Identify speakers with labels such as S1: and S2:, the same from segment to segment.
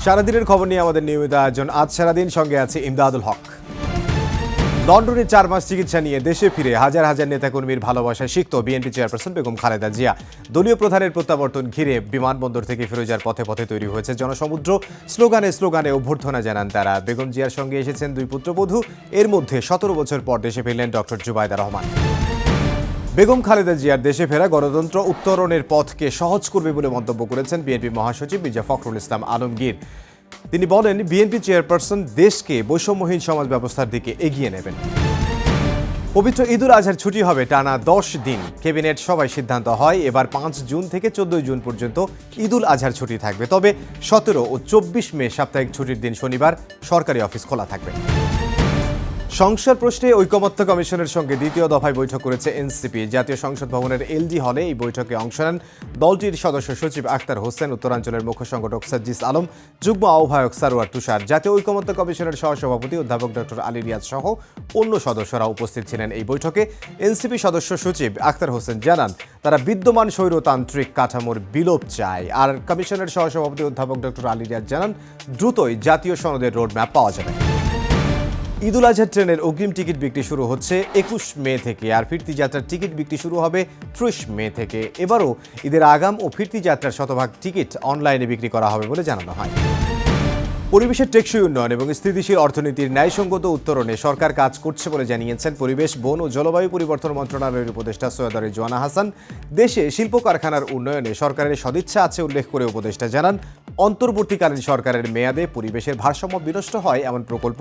S1: সারাদিনের খবর নিয়ে আমাদের নিয়মিত আয়োজন আজ সারাদিন, সঙ্গে আছে ইমদাদুল হক। লন্ডনে 4 মাস চিকিৎসা নিয়ে দেশে ফিরে হাজার হাজার নেতাকর্মীর ভালোবাসায় সিক্ত বিএনপি চেয়ারপারসন বেগম খালেদা জিয়া। দলীয় প্রধানের প্রত্যাবর্তন ঘিরে বিমানবন্দর থেকে ফিরোজার পথে পথে তৈরি হয়েছে জনসমুদ্র। স্লোগানে স্লোগানে অভ্যর্থনা জানান তারা। বেগম জিয়ার সঙ্গে এসেছেন 2 পুত্রবধূ। এর মধ্যে 17 বছর পর দেশে ফিরলেন ডক্টর জুবাইদা রহমান। বেগম খালেদা জিয়ার দেশে ফেরা গণতন্ত্র উত্তরণের পথকে সহজ করবে বলে মন্তব্য করেছেন বিএনপি মহাসচিব মির্জা ফখরুল ইসলাম আলমগীর। তিনি বলেন, বিএনপি চেয়ারপারসন দেশকে বৈষম্যহীন সমাজ ব্যবস্থার দিকে এগিয়ে নেবেন। পবিত্র ঈদুল আজহার ছুটি হবে টানা 10 দিন। ক্যাবিনেট সভায় সিদ্ধান্ত হয় এবার 5 জুন থেকে 14 জুন পর্যন্ত ঈদুল আজহার ছুটি থাকবে। তবে 17 ও 24 মে সাপ্তাহিক ছুটির দিন শনিবার সরকারি অফিস খোলা থাকবে। সংস্কার প্রশ্নে ঐকমত্য কমিশনের সঙ্গে দ্বিতীয় দফায় বৈঠক করেছে এনসিপি। জাতীয় সংসদ ভবনের এলডি হলে এই বৈঠকে অংশ নেন দলটির সদস্য সচিব আখতার হোসেন, উত্তরাঞ্চলের মুখ্য সংগঠক সাজ্জিস আলম, যুগ্ম আহ্বায়ক সারোয়ার তুষার, জাতীয় ঐকমত্য কমিশনের সহসভাপতি অধ্যাপক ডক্টর আলী রিয়াজ সহ অন্য সদস্যরা উপস্থিত ছিলেন এই বৈঠকে। এনসিপি সদস্য সচিব আখতার হোসেন জানান, তারা বিদ্যমান স্বৈরতান্ত্রিক কাঠামোর বিলোপ চায়। আর কমিশনের সহসভাপতি অধ্যাপক ডক্টর আলী রিয়াজ জানান, দ্রুতই জাতীয় সনদের রোডম্যাপ পাওয়া যাবে। ঈদুল আজহার ট্রেনের অগ্রিম টিকিট বিক্রি শুরু হচ্ছে 21 মে থেকে, আর ফিরতি যাত্রার টিকিট বিক্রি শুরু হবে 30 মে থেকে। এবারও ঈদের আগাম ও ফিরতি যাত্রার শতভাগ টিকিট অনলাইনে বিক্রি করা হবে বলে জানানো হয়। পরিবেশের টেকসই উন্নয়ন এবং স্থিতিশীল অর্থনীতির ন্যায়সঙ্গত উত্তরণে সরকার কাজ করছে বলে জানিয়েছেন পরিবেশ, বন ও জলবায়ু পরিবর্তন মন্ত্রণালয়ের উপদেষ্টা সৈয়দ রিজওয়ানা হাসান। দেশে শিল্প কারখানার উন্নয়নে সরকারের সদিচ্ছা আছে উল্লেখ করে উপদেষ্টা জানান, অন্তর্বর্তীকালীন সরকারের মেয়াদে পরিবেশের ভারসাম্য বিনষ্ট হয় এমন প্রকল্প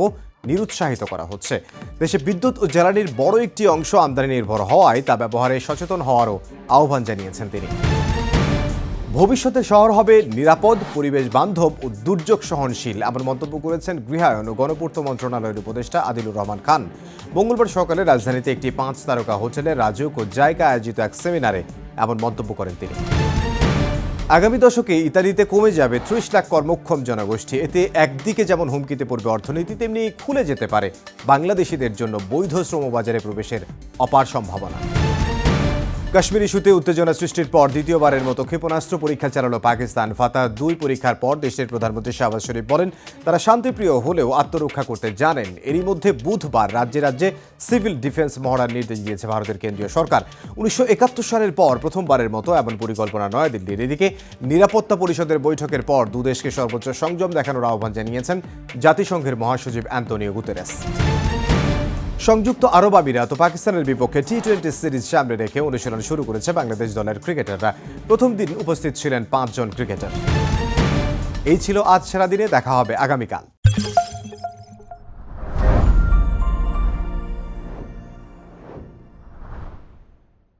S1: নিরুৎসাহিত করা হচ্ছে। দেশে বিদ্যুৎ ও জ্বালানির বড় একটি অংশ আমদানি নির্ভর হওয়ায় তা ব্যবহারে সচেতন হওয়ারও আহ্বান জানিয়েছেন তিনি। ভবিষ্যতে শহর হবে নিরাপদ, পরিবেশ বান্ধব ও দুর্যোগ সহনশীল এমন মন্তব্য করেছেন গৃহায়ন ও গণপূর্ত মন্ত্রণালয়ের উপদেষ্টা আদিলুর রহমান খান। মঙ্গলবার সকালে রাজধানীতে একটি 5 তারকা হোটেলে রাজুক ও জায়গা আয়োজিত এক সেমিনারে এমন মন্তব্য করেন তিনি। আগামী দশকে ইতালিতে কমে যাবে 30 লাখ কর্মক্ষম জনগোষ্ঠী। এতে একদিকে যেমন হুমকিতে পড়বে অর্থনীতি, তেমনি খুলে যেতে পারে বাংলাদেশিদের জন্য বৈধ শ্রমবাজারে প্রবেশের অপার সম্ভাবনা। কাশ্মীর ইস্যুতে উত্তেজনা সৃষ্টির পর দ্বিতীয়বারের মতো ক্ষেপণাস্ত্র পরীক্ষা চালালো পাকিস্তান। ফাতাহ 2 পরীক্ষার পর দেশের প্রধানমন্ত্রী শাহবাজ শরীফ বলেন, তারা শান্তিপ্রিয় হলেও আত্মরক্ষা করতে জানেন। এরই মধ্যে বুধবার রাজ্যে রাজ্যে সিভিল ডিফেন্স মহড়ার নির্দেশ দিয়েছে ভারতের কেন্দ্রীয় সরকার। 1971 সালের পর প্রথমবারের মতো এমন পরিকল্পনা নয়াদিল্লির। এদিকে নিরাপত্তা পরিষদের বৈঠকের পর দুদেশকে সর্বোচ্চ সংযম দেখানোর আহ্বান জানিয়েছেন জাতিসংঘের মহাসচিব অ্যান্তোনিও গুতেরেস। সংযুক্ত আরব আমিরাত ও পাকিস্তানের বিপক্ষে টি-20 সিরিজ সামনে রেখে অনুশীলন শুরু করেছে বাংলাদেশ দলের ক্রিকেটাররা। প্রথম দিন উপস্থিত ছিলেন 5 জন ক্রিকেটার। এই ছিল আজ সারাদিনে, দেখা হবে আগামীকাল।